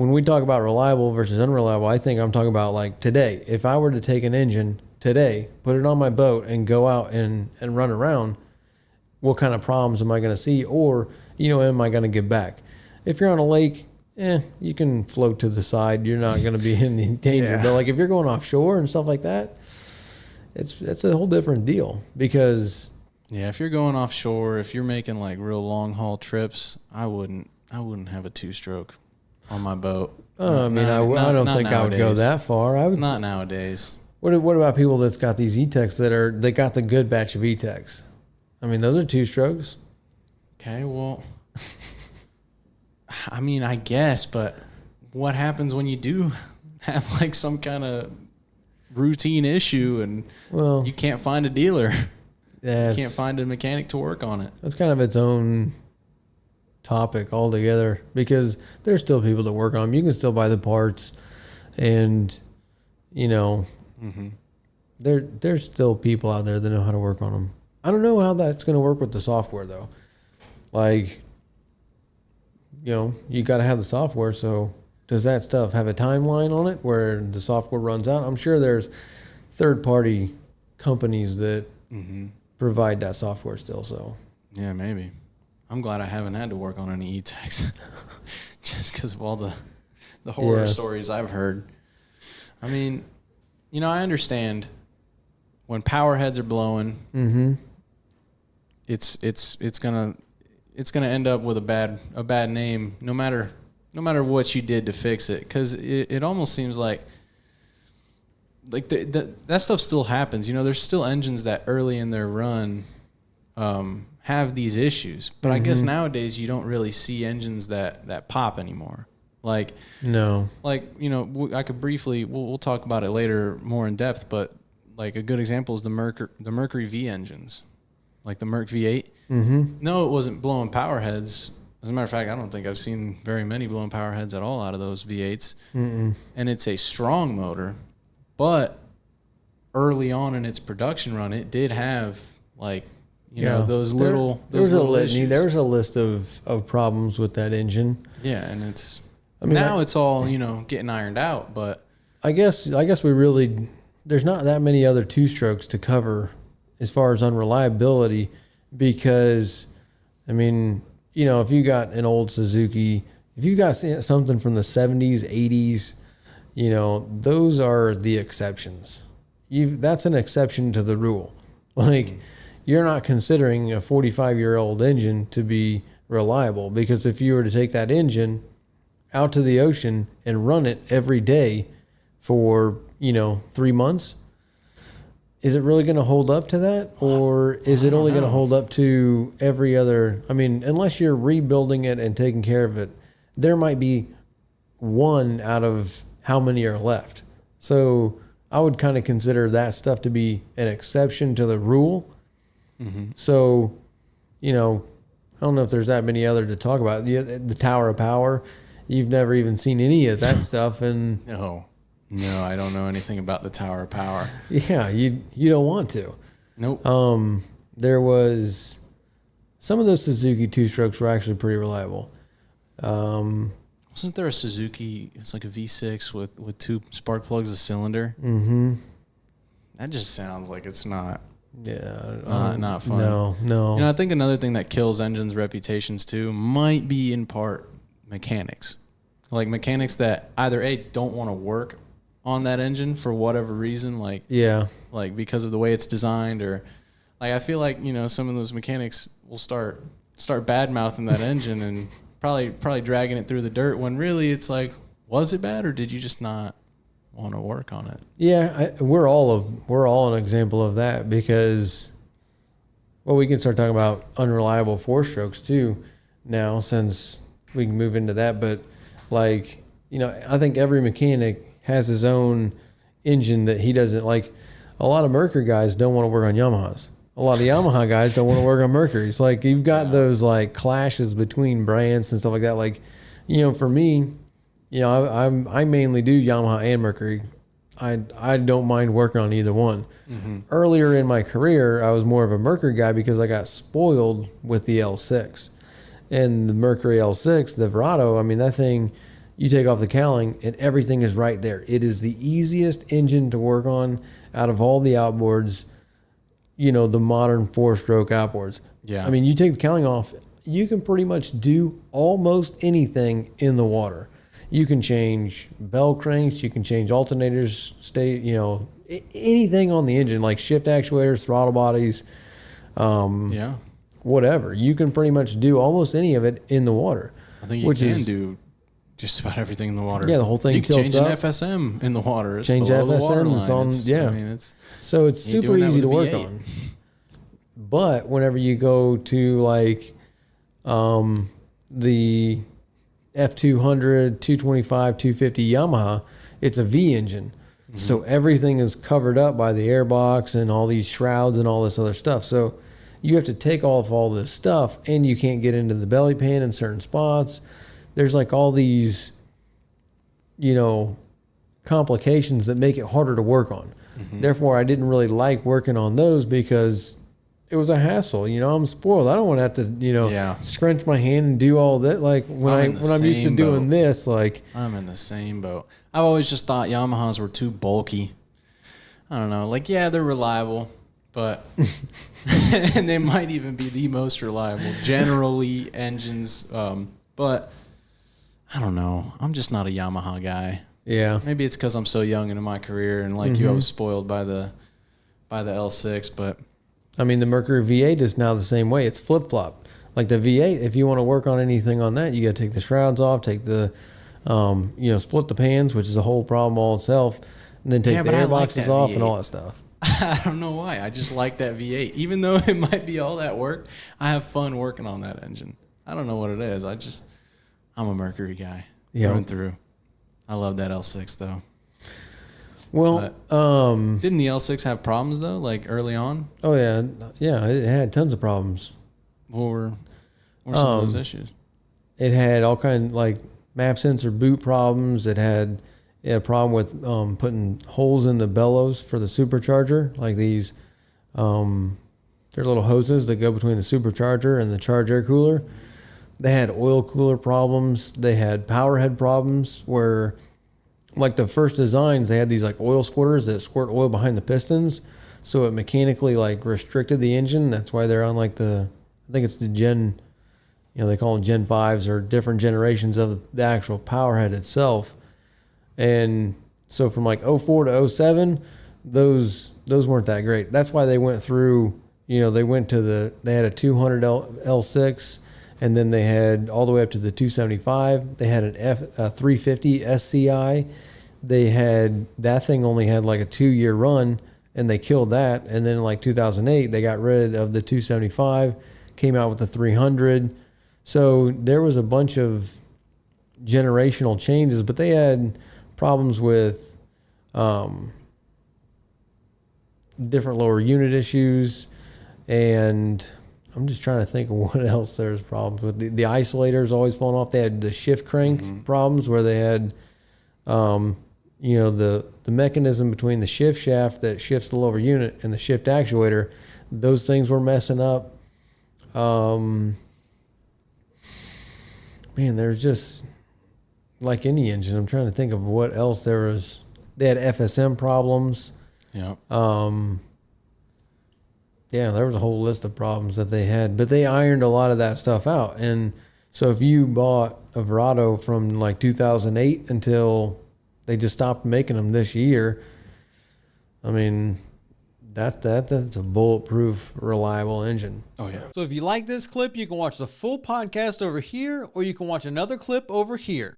when we talk about reliable versus unreliable, I think I'm talking about like today. If I were to take an engine today, put it on my boat and go out and run around, what kind of problems am I going to see? Or, am I going to give back? If you're on a lake, you can float to the side. You're not going to be in any danger. Yeah. But like if you're going offshore and stuff like that, it's a whole different deal because if you're going offshore, if you're making like real long haul trips, I wouldn't have a 2-stroke on my boat. I don't think I would go that far. I would not nowadays. What about people that's got these E-TECs they got the good batch of E-TECs? I mean, those are 2 strokes. Okay, well, I mean, I guess, but what happens when you do have like some kind of routine issue and you can't find a dealer? You can't find a mechanic to work on it. That's kind of its own topic altogether because there's still people that work on them. You can still buy the parts and, there's still people out there that know how to work on them. I don't know how that's going to work with the software though. Like, you got to have the software. So does that stuff have a timeline on it where the software runs out? I'm sure there's third-party companies that provide that software still. So yeah, maybe. I'm glad I haven't had to work on any E-TECs just because of all the horror stories I've heard. I mean, I understand when power heads are blowing, it's gonna end up with a bad name no matter what you did to fix it, because it almost seems like that stuff still happens. There's still engines that early in their run have these issues, but I guess nowadays you don't really see engines that pop anymore. Like no, like I could briefly we'll talk about it later more in depth, but like a good example is the Mercury V engines, like the Merc V8. No, it wasn't blowing power heads. As a matter of fact, I don't think I've seen very many blowing power heads at all out of those V8s. And it's a strong motor, but early on in its production run, it did have like those little litany. issues. There was a list of problems with that engine. Yeah, and it's it's all getting ironed out. But I guess we really there's not that many other 2-strokes to cover as far as unreliability, because I mean, if you got an old Suzuki, if you got something from the 70s, 80s, those are the exceptions. That's an exception to the rule. Like, you're not considering a 45-year-old engine to be reliable, because if you were to take that engine out to the ocean and run it every day for, 3 months, is it really going to hold up to that? Or is it only going to hold up to every other? I mean, unless you're rebuilding it and taking care of it, there might be one out of how many are left. So I would kind of consider that stuff to be an exception to the rule. So, I don't know if there's that many other to talk about. The Tower of Power, you've never even seen any of that stuff. And No, I don't know anything about the Tower of Power. Yeah, you don't want to. Nope. There was some of those Suzuki 2-strokes were actually pretty reliable. Wasn't there a Suzuki? It's like a V6 with 2 spark plugs a cylinder. That just sounds like it's not. Yeah, not fun. No. I think another thing that kills engines' reputations too might be in part mechanics, like mechanics that either don't want to work on that engine for whatever reason, like because of the way it's designed, or like I feel like some of those mechanics will start bad mouthing that engine and probably dragging it through the dirt, when really it's like, was it bad or did you just not want to work on it? Yeah, we're all an example of that, because we can start talking about unreliable 4-strokes too now, since we can move into that. But like, I think every mechanic has his own engine that he doesn't like. A lot of Mercury guys don't want to work on Yamahas. A lot of Yamaha guys don't want to work on Mercury's. Like, you've got those like clashes between brands and stuff like that. Like, for me, I mainly do Yamaha and Mercury. I don't mind working on either one. Earlier in my career, I was more of a Mercury guy because I got spoiled with the L6 and the Mercury L6, the Verado. I mean, that thing, You take off the cowling and everything is right there. It is the easiest engine to work on out of all the outboards, you know, the modern 4-stroke outboards. Yeah. I mean, you take the cowling off, you can pretty much do almost anything in the water. You can change bell cranks, you can change alternators, you know, anything on the engine, like shift actuators, throttle bodies, whatever. You can pretty much do almost any of it in the water. I think you can do just about everything in the water. Yeah, the whole thing you can tilts change up. an FSM in the water. It's Change below the FSM. water line. It's on. Yeah. I mean, so it's super easy to work V8. on. But whenever you go to like the F200, 225, 250 Yamaha, it's a V engine. Mm-hmm. So everything is covered up by the airbox and all these shrouds and all this other stuff. So you have to take off all this stuff, and you can't get into the belly pan in certain spots. There's like all these, you know, complications that make it harder to work on. Mm-hmm. Therefore, I didn't really like working on those because it was a hassle. You know, I'm spoiled. I don't want to have to, you know, scrunch my hand and do all that. Like when I'm used to doing this, like I'm in the same boat. I've always just thought Yamahas were too bulky. I don't know. Like, yeah, they're reliable, but and they might even be the most reliable generally engines. But I don't know. I'm just not a Yamaha guy. Yeah. Maybe it's because I'm so young into my career, and like you, I was spoiled by the L6. But I mean, the Mercury V8 is now the same way. It's flip-flop. Like the V8, if you want to work on anything on that, you got to take the shrouds off, take the, you know, split the pans, which is a whole problem all itself, and then take the airboxes off and all that stuff. I don't know why. I just like that V8. Even though it might be all that work, I have fun working on that engine. I don't know what it is. I'm a Mercury guy through and through. I love that L6 though. Well, didn't the L6 have problems though, like early on? Oh yeah, it had tons of problems. What were some of those issues? It had all kind like map sensor boot problems. It had a problem with putting holes in the bellows for the supercharger, like these. They're little hoses that go between the supercharger and the charge air cooler. They had oil cooler problems. They had power head problems where, like the first designs, they had these like oil squirters that squirt oil behind the pistons. So it mechanically like restricted the engine. That's why they're on like I think it's the Gen, you know, they call them Gen 5s or different generations of the actual power head itself. And so from like 04 to 07, those weren't that great. That's why they went through, you know, they had a 200 L6, and then they had all the way up to the 275. They had a 350 SCI. That thing only had like a 2-year run, and they killed that. And then in like 2008, they got rid of the 275, came out with the 300. So there was a bunch of generational changes, but they had problems with different lower unit issues, and I'm just trying to think of what else there's problems with. The isolators always falling off. They had the shift crank problems where they had, you know, the mechanism between the shift shaft that shifts the lower unit and the shift actuator. Those things were messing up. Man, there's just like any engine. I'm trying to think of what else there was. They had FSM problems. Yeah. Yeah, there was a whole list of problems that they had, but they ironed a lot of that stuff out. And so if you bought a Verado from like 2008 until they just stopped making them this year, I mean, that's a bulletproof, reliable engine. Oh yeah. So if you like this clip, you can watch the full podcast over here, or you can watch another clip over here.